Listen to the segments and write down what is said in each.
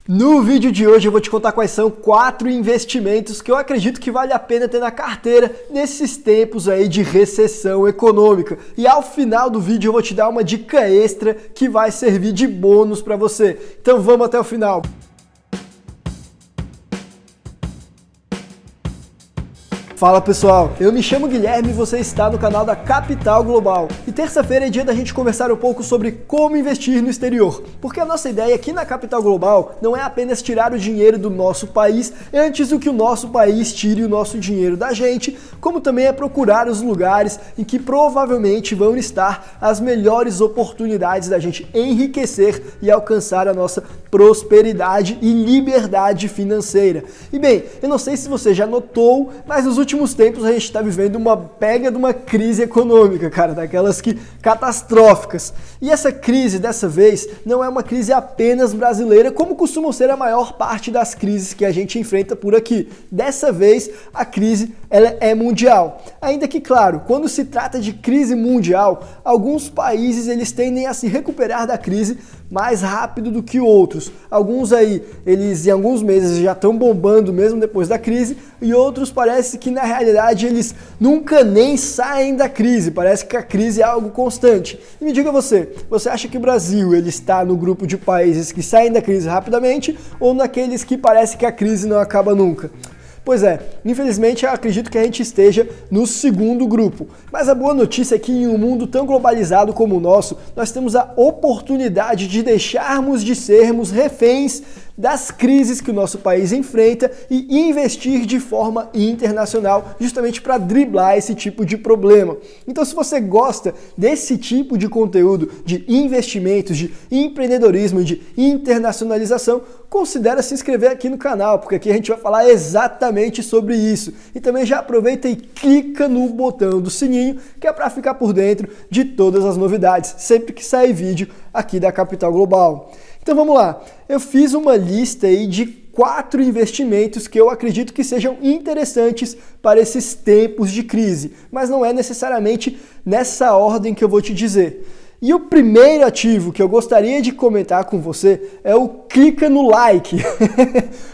No vídeo de hoje eu vou te contar quais são 4 investimentos que eu acredito que vale a pena ter na carteira nesses tempos aí de recessão econômica. E ao final do vídeo eu vou te dar uma dica extra que vai servir de bônus para você. Então vamos até o final. Fala pessoal, eu me chamo Guilherme e você está no canal da Capital Global. E terça-feira é dia da gente conversar um pouco sobre como investir no exterior. Porque a nossa ideia aqui na Capital Global não é apenas tirar o dinheiro do nosso país antes do que o nosso país tire o nosso dinheiro da gente, como também é procurar os lugares em que provavelmente vão estar as melhores oportunidades da gente enriquecer e alcançar a nossa prosperidade e liberdade financeira. E bem, eu não sei se você já notou, mas nos últimos tempos a gente está vivendo uma pega de uma crise econômica, cara, daquelas que catastróficas. E essa crise dessa vez não é uma crise apenas brasileira, como costumam ser a maior parte das crises que a gente enfrenta por aqui. Dessa vez a crise ela é mundial. Ainda que, claro, quando se trata de crise mundial, alguns países eles tendem a se recuperar da crise mais rápido do que outros. Alguns aí, eles em alguns meses já estão bombando mesmo depois da crise, e outros parece que na realidade eles nunca nem saem da crise, parece que a crise é algo constante. E me diga você acha que o Brasil ele está no grupo de países que saem da crise rapidamente ou naqueles que parece que a crise não acaba nunca? Pois é, infelizmente eu acredito que a gente esteja no segundo grupo. Mas a boa notícia é que em um mundo tão globalizado como o nosso, nós temos a oportunidade de deixarmos de sermos reféns das crises que o nosso país enfrenta e investir de forma internacional justamente para driblar esse tipo de problema. Então, se você gosta desse tipo de conteúdo, de investimentos, de empreendedorismo, de internacionalização, considere se inscrever aqui no canal, porque aqui a gente vai falar exatamente sobre isso. E também já aproveita e clica no botão do sininho, que é para ficar por dentro de todas as novidades, sempre que sair vídeo aqui da Capital Global. Então vamos lá, eu fiz uma lista aí de 4 investimentos que eu acredito que sejam interessantes para esses tempos de crise, mas não é necessariamente nessa ordem que eu vou te dizer. E o primeiro ativo que eu gostaria de comentar com você é o clica no like.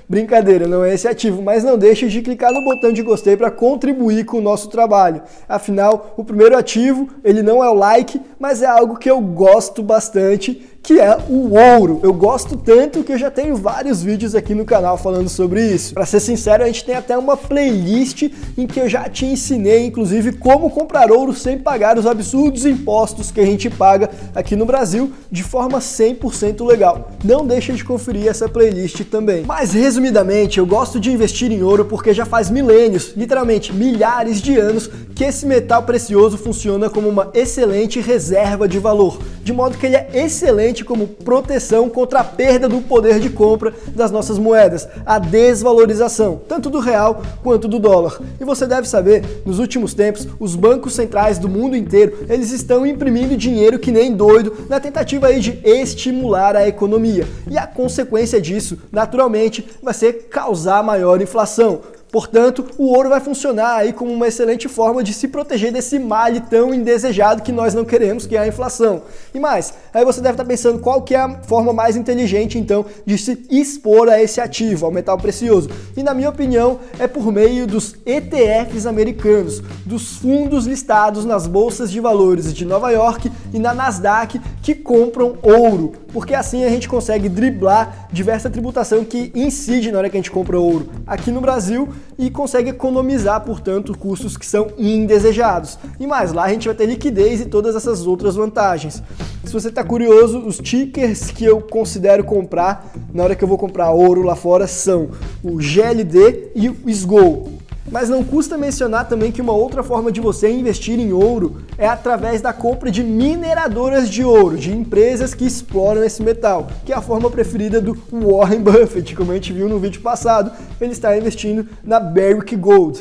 Brincadeira, não é esse ativo, mas não deixe de clicar no botão de gostei para contribuir com o nosso trabalho. Afinal, o primeiro ativo, ele não é o like, mas é algo que eu gosto bastante, que é o ouro. Eu gosto tanto que eu já tenho vários vídeos aqui no canal falando sobre isso. Para ser sincero, a gente tem até uma playlist em que eu já te ensinei, inclusive, como comprar ouro sem pagar os absurdos impostos que a gente paga aqui no Brasil de forma 100% legal. Não deixa de conferir essa playlist também. Mas, resumidamente, eu gosto de investir em ouro porque já faz milênios, literalmente milhares de anos, que esse metal precioso funciona como uma excelente reserva de valor, de modo que ele é excelente como proteção contra a perda do poder de compra das nossas moedas, a desvalorização, tanto do real quanto do dólar. E você deve saber, nos últimos tempos, os bancos centrais do mundo inteiro, eles estão imprimindo dinheiro que nem doido na tentativa aí de estimular a economia. E a consequência disso, naturalmente, vai ser causar maior inflação. Portanto, o ouro vai funcionar aí como uma excelente forma de se proteger desse mal tão indesejado que nós não queremos, que é a inflação. E mais, aí você deve estar pensando qual que é a forma mais inteligente, então, de se expor a esse ativo, ao metal precioso. E na minha opinião, é por meio dos ETFs americanos, dos fundos listados nas bolsas de valores de Nova York e na Nasdaq que compram ouro, porque assim a gente consegue driblar diversa tributação que incide na hora que a gente compra ouro aqui no Brasil e consegue economizar, portanto, custos que são indesejados. E mais, lá a gente vai ter liquidez e todas essas outras vantagens. Se você está curioso, os tickers que eu considero comprar na hora que eu vou comprar ouro lá fora são o GLD e o SGOL. Mas não custa mencionar também que uma outra forma de você investir em ouro é através da compra de mineradoras de ouro, de empresas que exploram esse metal, que é a forma preferida do Warren Buffett, como a gente viu no vídeo passado, ele está investindo na Barrick Gold.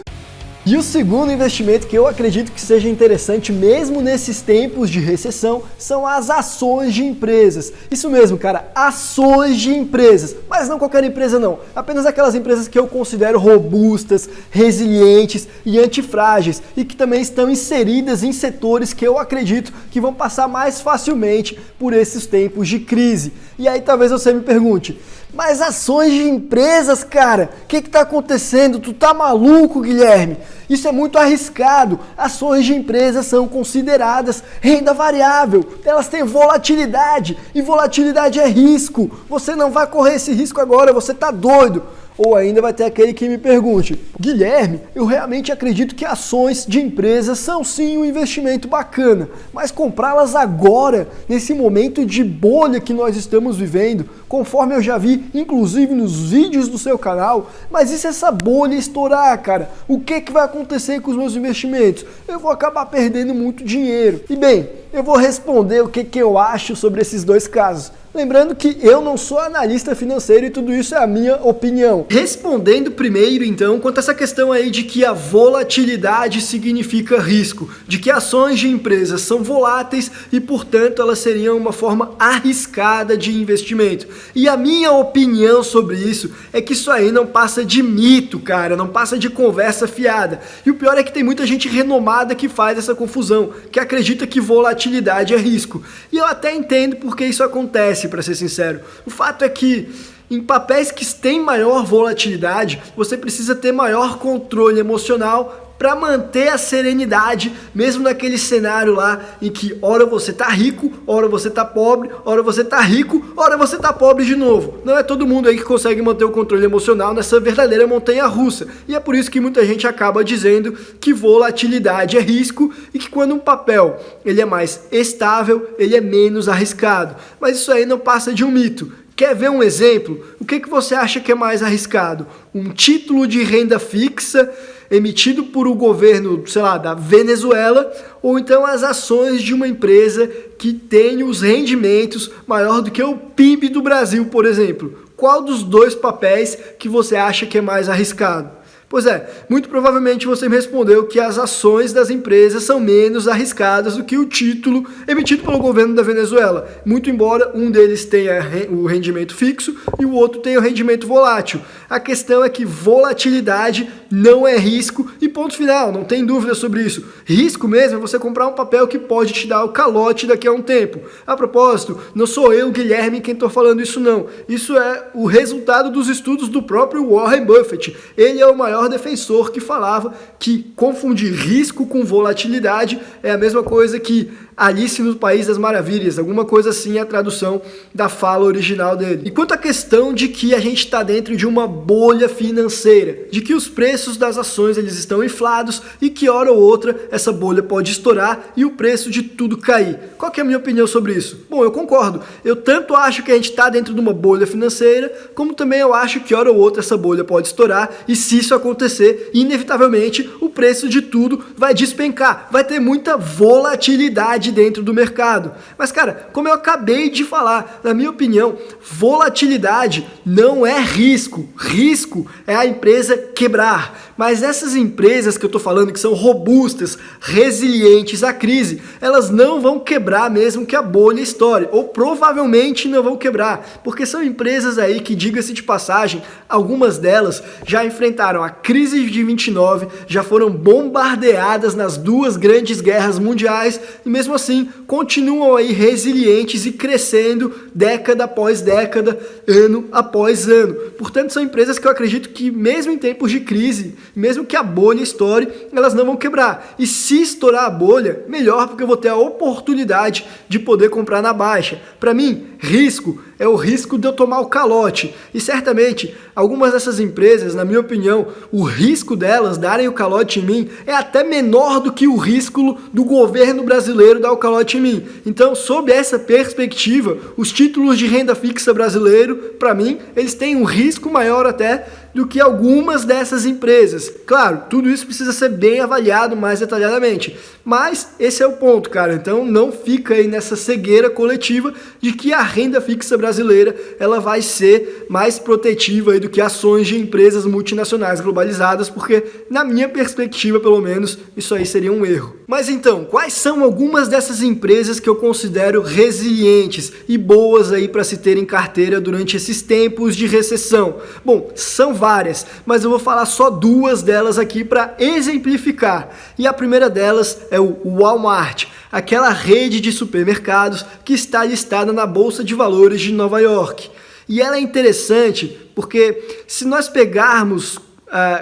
E o segundo investimento que eu acredito que seja interessante mesmo nesses tempos de recessão são as ações de empresas. Isso mesmo, cara, ações de empresas. Mas não qualquer empresa não, apenas aquelas empresas que eu considero robustas, resilientes e antifrágeis e que também estão inseridas em setores que eu acredito que vão passar mais facilmente por esses tempos de crise. E aí talvez você me pergunte, Mas ações de empresas, cara, o que tá acontecendo? Tu tá maluco, Guilherme? Isso é muito arriscado. Ações de empresas são consideradas renda variável. Elas têm volatilidade e volatilidade é risco. Você não vai correr esse risco agora, você tá doido. Ou ainda vai ter aquele que me pergunte: Guilherme, eu realmente acredito que ações de empresas são sim um investimento bacana, mas comprá-las agora, nesse momento de bolha que nós estamos vivendo, conforme eu já vi, inclusive nos vídeos do seu canal, mas e se essa bolha estourar, cara? O que vai acontecer com os meus investimentos? Eu vou acabar perdendo muito dinheiro. E bem, eu vou responder o que eu acho sobre esses dois casos. Lembrando que eu não sou analista financeiro e tudo isso é a minha opinião. Respondendo primeiro, então, quanto a essa questão aí de que a volatilidade significa risco, de que ações de empresas são voláteis e, portanto, elas seriam uma forma arriscada de investimento. E a minha opinião sobre isso é que isso aí não passa de mito, cara, não passa de conversa fiada. E o pior é que tem muita gente renomada que faz essa confusão, que acredita que volatilidade é risco. E eu até entendo porque isso acontece, para ser sincero. O fato é que em papéis que têm maior volatilidade, você precisa ter maior controle emocional para manter a serenidade, mesmo naquele cenário lá em que ora você tá rico, ora você tá pobre, ora você tá rico, ora você tá pobre de novo. Não é todo mundo aí que consegue manter o controle emocional nessa verdadeira montanha-russa. E é por isso que muita gente acaba dizendo que volatilidade é risco e que quando um papel ele é mais estável, ele é menos arriscado. Mas isso aí não passa de um mito. Quer ver um exemplo? O que você acha que é mais arriscado? Um título de renda fixa emitido por o governo, sei lá, da Venezuela, ou então as ações de uma empresa que tem os rendimentos maior do que o PIB do Brasil, por exemplo? Qual dos dois papéis que você acha que é mais arriscado? Pois é, muito provavelmente você me respondeu que as ações das empresas são menos arriscadas do que o título emitido pelo governo da Venezuela, muito embora um deles tenha o rendimento fixo e o outro tenha o rendimento volátil. A questão é que volatilidade não é risco e ponto final, não tem dúvida sobre isso. Risco mesmo é você comprar um papel que pode te dar o calote daqui a um tempo. A propósito, não sou eu, Guilherme, quem estou falando isso não. Isso é o resultado dos estudos do próprio Warren Buffett. Ele é o maior defensor que falava que confundir risco com volatilidade é a mesma coisa que Alice no País das Maravilhas, alguma coisa assim é a tradução da fala original dele. E quanto à questão de que a gente está dentro de uma bolha financeira, de que os preços das ações eles estão inflados e que hora ou outra essa bolha pode estourar e o preço de tudo cair. Qual que é a minha opinião sobre isso? Bom, eu concordo. Eu tanto acho que a gente está dentro de uma bolha financeira, como também eu acho que hora ou outra essa bolha pode estourar e se isso acontecer, inevitavelmente o preço de tudo vai despencar, vai ter muita volatilidade dentro do mercado. Mas cara, como eu acabei de falar, na minha opinião, volatilidade não é risco. Risco é a empresa quebrar. Mas essas empresas que eu tô falando que são robustas, resilientes à crise, elas não vão quebrar mesmo que a bolha estoure, ou provavelmente não vão quebrar, porque são empresas aí que, diga-se de passagem, algumas delas já enfrentaram a crise de 29, já foram bombardeadas nas duas grandes guerras mundiais e mesmo assim continuam aí resilientes e crescendo década após década, ano após ano. Portanto, são empresas que eu acredito que mesmo em tempos de crise, mesmo que a bolha estoure, elas não vão quebrar. E se estourar a bolha, melhor, porque eu vou ter a oportunidade de poder comprar na baixa. Para mim, risco é o risco de eu tomar o calote. E certamente, algumas dessas empresas, na minha opinião, o risco delas darem o calote em mim é até menor do que o risco do governo brasileiro dar o calote em mim. Então, sob essa perspectiva, os títulos de renda fixa brasileiro, para mim, eles têm um risco maior até do que algumas dessas empresas. Claro, tudo isso precisa ser bem avaliado mais detalhadamente, mas esse é o ponto, cara. Então não fica aí nessa cegueira coletiva de que a renda fixa brasileira ela vai ser mais protetiva aí do que ações de empresas multinacionais globalizadas, porque na minha perspectiva, pelo menos, isso aí seria um erro. Mas então, quais são algumas dessas empresas que eu considero resilientes e boas aí para se ter em carteira durante esses tempos de recessão? Bom, são várias, mas eu vou falar só duas delas aqui para exemplificar. E a primeira delas é o Walmart, aquela rede de supermercados que está listada na Bolsa de Valores de Nova York. E ela é interessante porque se nós pegarmos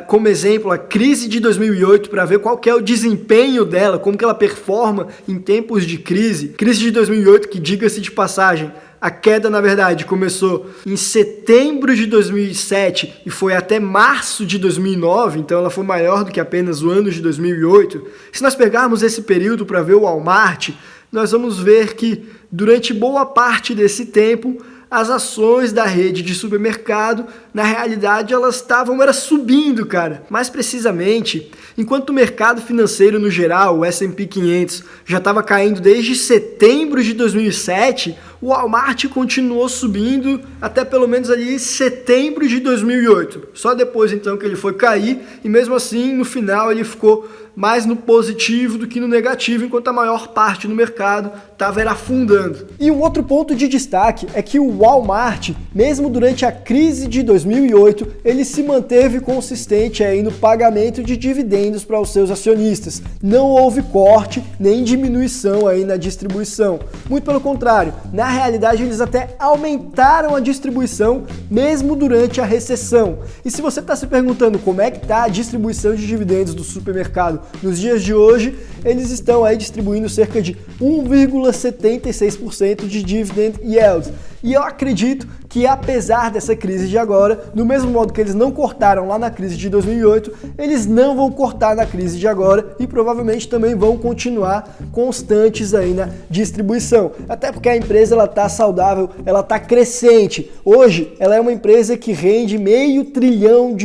como exemplo a crise de 2008 para ver qual que é o desempenho dela, como que ela performa em tempos de crise. Crise de 2008 que, diga-se de passagem, a queda, na verdade, começou em setembro de 2007 e foi até março de 2009, então ela foi maior do que apenas o ano de 2008. Se nós pegarmos esse período para ver o Walmart, nós vamos ver que durante boa parte desse tempo as ações da rede de supermercado, na realidade, elas estavam subindo, cara. Mais precisamente, enquanto o mercado financeiro no geral, o S&P 500, já estava caindo desde setembro de 2007, o Walmart continuou subindo até pelo menos ali setembro de 2008. Só depois, então, que ele foi cair e mesmo assim, no final, ele ficou mais no positivo do que no negativo, enquanto a maior parte do mercado estava afundando. E um outro ponto de destaque é que o Walmart, mesmo durante a crise de 2008, ele se manteve consistente aí no pagamento de dividendos para os seus acionistas. Não houve corte nem diminuição aí na distribuição. Muito pelo contrário, na realidade eles até aumentaram a distribuição mesmo durante a recessão. E se você está se perguntando como é que está a distribuição de dividendos do supermercado nos dias de hoje, eles estão aí distribuindo cerca de 1,76% de dividend yield. E eu acredito que apesar dessa crise de agora, do mesmo modo que eles não cortaram lá na crise de 2008, eles não vão cortar na crise de agora e provavelmente também vão continuar constantes aí na distribuição. Até porque a empresa ela tá saudável, ela tá crescente. Hoje ela é uma empresa que rende $500 bilhão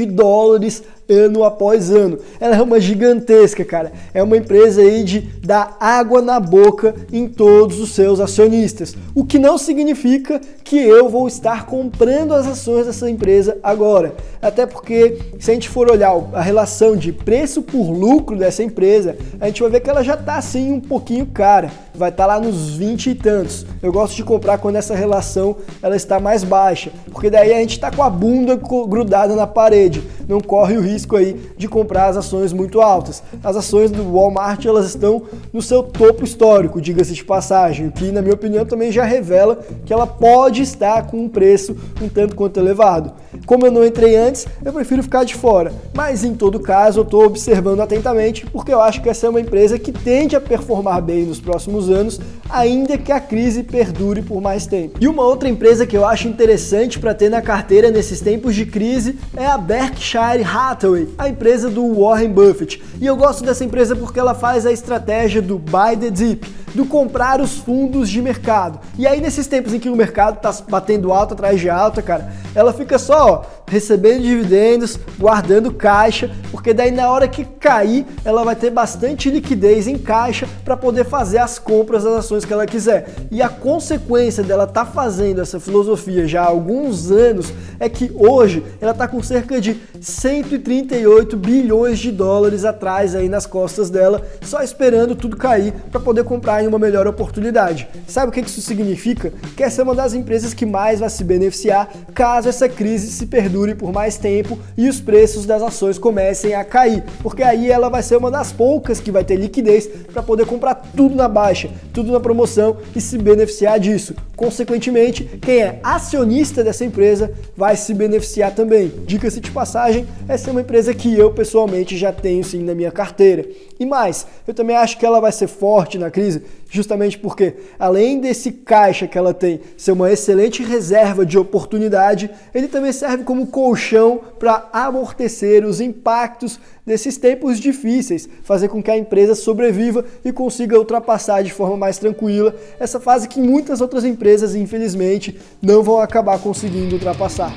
ano após ano. Ela é uma gigantesca, cara. É uma empresa aí de dar água na boca em todos os seus acionistas. O que não significa que eu vou estar comprando as ações dessa empresa agora. Até porque, se a gente for olhar a relação de preço por lucro dessa empresa, a gente vai ver que ela já está assim um pouquinho cara. Vai estar lá nos 20 e tantos. Eu gosto de comprar quando essa relação ela está mais baixa, porque daí a gente está com a bunda grudada na parede. Não corre o risco aí de comprar as ações muito altas. As ações do Walmart elas estão no seu topo histórico, diga-se de passagem, o que na minha opinião também já revela que ela pode estar com um preço um tanto quanto elevado. Como eu não entrei antes, eu prefiro ficar de fora, mas em todo caso eu estou observando atentamente porque eu acho que essa é uma empresa que tende a performar bem nos próximos anos, ainda que a crise perdure por mais tempo. E uma outra empresa que eu acho interessante para ter na carteira nesses tempos de crise é a Berkshire Hathaway, a empresa do Warren Buffett. E eu gosto dessa empresa porque ela faz a estratégia do buy the dip, do comprar os fundos de mercado. E aí nesses tempos em que o mercado está batendo alta atrás de alta, cara, ela fica só recebendo dividendos, guardando caixa, porque daí na hora que cair, ela vai ter bastante liquidez em caixa para poder fazer as compras das ações que ela quiser. E a consequência dela estar fazendo essa filosofia já há alguns anos é que hoje ela está com cerca de 138 bilhões de dólares atrás aí nas costas dela, só esperando tudo cair para poder comprar em uma melhor oportunidade. Sabe o que isso significa? Que essa é uma das empresas que mais vai se beneficiar caso essa crise se perdure por mais tempo e os preços das ações comecem a cair, porque aí ela vai ser uma das poucas que vai ter liquidez para poder comprar tudo na baixa, tudo na promoção e se beneficiar disso. Consequentemente, quem é acionista dessa empresa vai se beneficiar também. Dica-se de passagem, essa é uma empresa que eu pessoalmente já tenho sim na minha carteira. E mais, eu também acho que ela vai ser forte na crise, justamente porque, além desse caixa que ela tem ser uma excelente reserva de oportunidade, ele também serve como colchão para amortecer os impactos desses tempos difíceis, fazer com que a empresa sobreviva e consiga ultrapassar de forma mais tranquila essa fase que muitas outras empresas, infelizmente, não vão acabar conseguindo ultrapassar.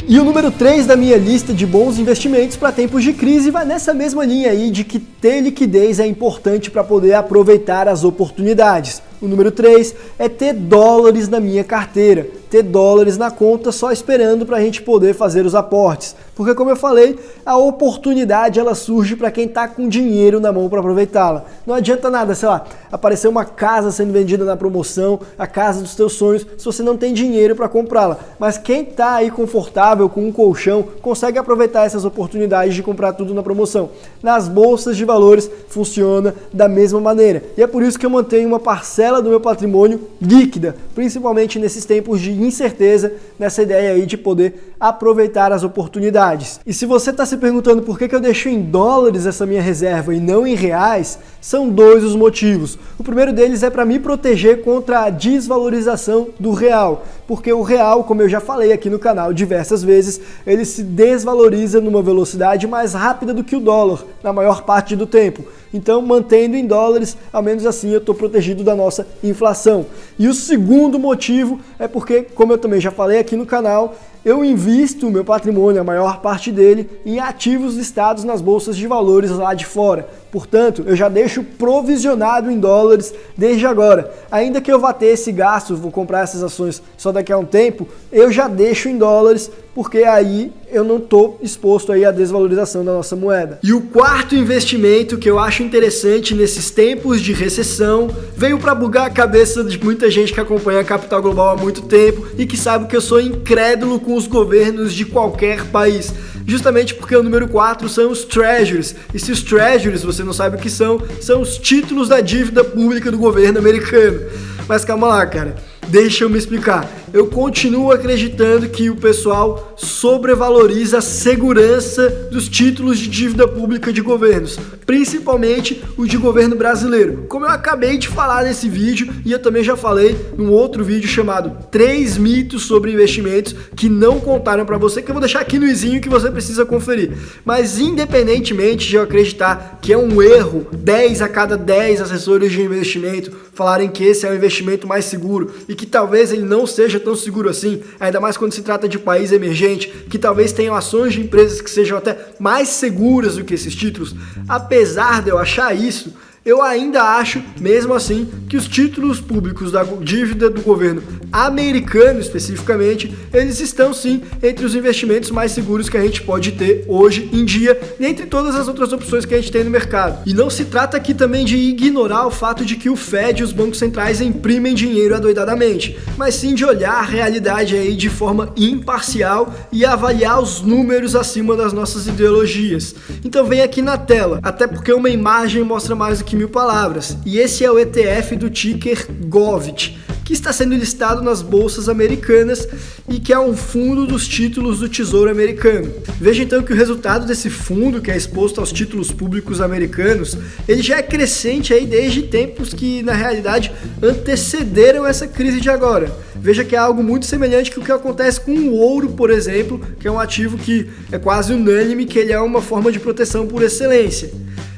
E o número 3 da minha lista de bons investimentos para tempos de crise vai nessa mesma linha aí de que ter liquidez é importante para poder aproveitar as oportunidades. O número 3 é ter dólares na minha carteira, ter dólares na conta só esperando para a gente poder fazer os aportes. Porque como eu falei, a oportunidade ela surge para quem está com dinheiro na mão para aproveitá-la. Não adianta nada, sei lá, aparecer uma casa sendo vendida na promoção, a casa dos teus sonhos, se você não tem dinheiro para comprá-la. Mas quem está aí confortável com um colchão consegue aproveitar essas oportunidades de comprar tudo na promoção. Nas bolsas de valores funciona da mesma maneira. E é por isso que eu mantenho uma parcela parcela do meu patrimônio líquida, principalmente nesses tempos de incerteza, nessa ideia aí de poder aproveitar as oportunidades. E se você está se perguntando por que eu deixo em dólares essa minha reserva e não em reais, são dois os motivos. O primeiro deles é para me proteger contra a desvalorização do real, porque o real, como eu já falei aqui no canal diversas vezes, ele se desvaloriza numa velocidade mais rápida do que o dólar, na maior parte do tempo. Então, mantendo em dólares, ao menos assim eu estou protegido da nossa inflação. E o segundo motivo é porque, como eu também já falei aqui no canal, eu invisto o meu patrimônio, a maior parte dele, em ativos listados nas bolsas de valores lá de fora. Portanto, eu já deixo provisionado em dólares desde agora. Ainda que eu vá ter esse gasto, vou comprar essas ações só daqui a um tempo, eu já deixo em dólares, porque aí eu não estou exposto aí à desvalorização da nossa moeda. E o quarto investimento que eu acho interessante nesses tempos de recessão veio para bugar a cabeça de muita gente que acompanha a Capital Global há muito tempo e que sabe que eu sou incrédulo com os governos de qualquer país. Justamente porque o número 4 são os Treasuries. E se os Treasuries, você não sabe o que são os títulos da dívida pública do governo americano. Mas calma lá, cara. Deixa eu me explicar. Eu continuo acreditando que o pessoal sobrevaloriza a segurança dos títulos de dívida pública de governos, principalmente o de governo brasileiro. Como eu acabei de falar nesse vídeo, e eu também já falei num outro vídeo chamado 3 mitos sobre investimentos que não contaram para você, que eu vou deixar aqui no izinho que você precisa conferir. Mas independentemente de eu acreditar que é um erro 10 a cada 10 assessores de investimento falarem que esse é o investimento mais seguro e que talvez ele não seja tão seguro assim, ainda mais quando se trata de país emergente, que talvez tenham ações de empresas que sejam até mais seguras do que esses títulos, apesar de eu achar isso, eu ainda acho, mesmo assim, que os títulos públicos da dívida do governo americano, especificamente, eles estão sim entre os investimentos mais seguros que a gente pode ter hoje em dia, dentre todas as outras opções que a gente tem no mercado. E não se trata aqui também de ignorar o fato de que o Fed e os bancos centrais imprimem dinheiro adoidadamente, mas sim de olhar a realidade aí de forma imparcial e avaliar os números acima das nossas ideologias. Então vem aqui na tela, até porque uma imagem mostra mais do que 1000 palavras, e esse é o ETF do ticker GOVT, que está sendo listado nas bolsas americanas e que é um fundo dos títulos do Tesouro Americano. Veja então que o resultado desse fundo, que é exposto aos títulos públicos americanos, ele já é crescente aí desde tempos que, na realidade, antecederam essa crise de agora. Veja que é algo muito semelhante com o que acontece com o ouro, por exemplo, que é um ativo que é quase unânime que ele é uma forma de proteção por excelência.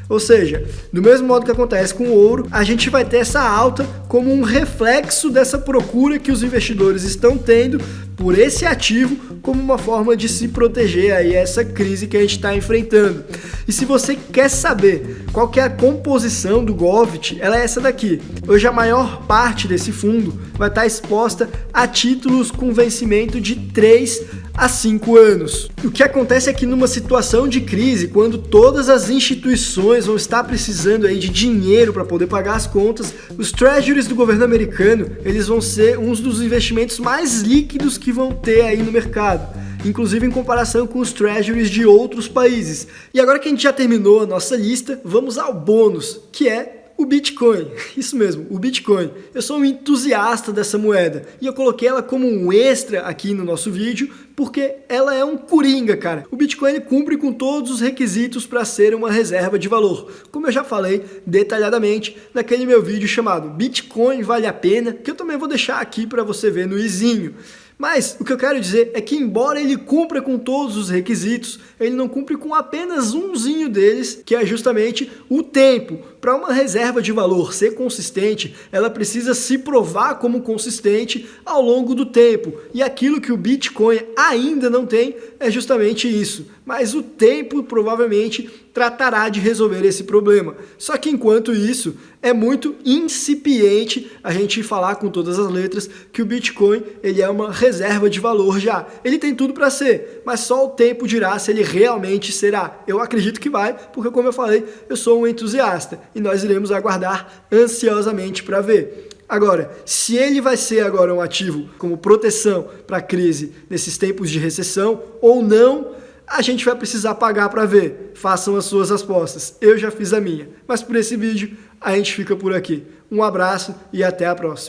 Ou seja, do mesmo modo que acontece com o ouro, a gente vai ter essa alta como um reflexo dessa procura que os investidores estão tendo por esse ativo como uma forma de se proteger aí essa crise que a gente está enfrentando. E se você quer saber qual que é a composição do GOVT, ela é essa daqui. Hoje a maior parte desse fundo vai estar exposta a títulos com vencimento de 3 a 5 anos. O que acontece é que numa situação de crise, quando todas as instituições vão estar precisando aí de dinheiro para poder pagar as contas, os treasuries do governo americano, eles vão ser uns dos investimentos mais líquidos que vão ter aí no mercado, inclusive em comparação com os treasuries de outros países. E agora que a gente já terminou a nossa lista, vamos ao bônus, que é o Bitcoin. Isso mesmo, o Bitcoin. Eu sou um entusiasta dessa moeda e eu coloquei ela como um extra aqui no nosso vídeo porque ela é um coringa, cara. O Bitcoin ele cumpre com todos os requisitos para ser uma reserva de valor, como eu já falei detalhadamente naquele meu vídeo chamado Bitcoin Vale a Pena, que eu também vou deixar aqui para você ver no izinho. Mas o que eu quero dizer é que, embora ele cumpra com todos os requisitos, ele não cumpre com apenas umzinho deles, que é justamente o tempo. Para uma reserva de valor ser consistente, ela precisa se provar como consistente ao longo do tempo. E aquilo que o Bitcoin ainda não tem é justamente isso. Mas o tempo provavelmente tratará de resolver esse problema. Só que enquanto isso, é muito incipiente a gente falar com todas as letras que o Bitcoin ele é uma reserva de valor já. Ele tem tudo para ser, mas só o tempo dirá se ele realmente será. Eu acredito que vai, porque como eu falei, eu sou um entusiasta e nós iremos aguardar ansiosamente para ver. Agora, se ele vai ser agora um ativo como proteção para a crise nesses tempos de recessão ou não, a gente vai precisar pagar para ver. Façam as suas apostas. Eu já fiz a minha. Mas por esse vídeo, a gente fica por aqui. Um abraço e até a próxima.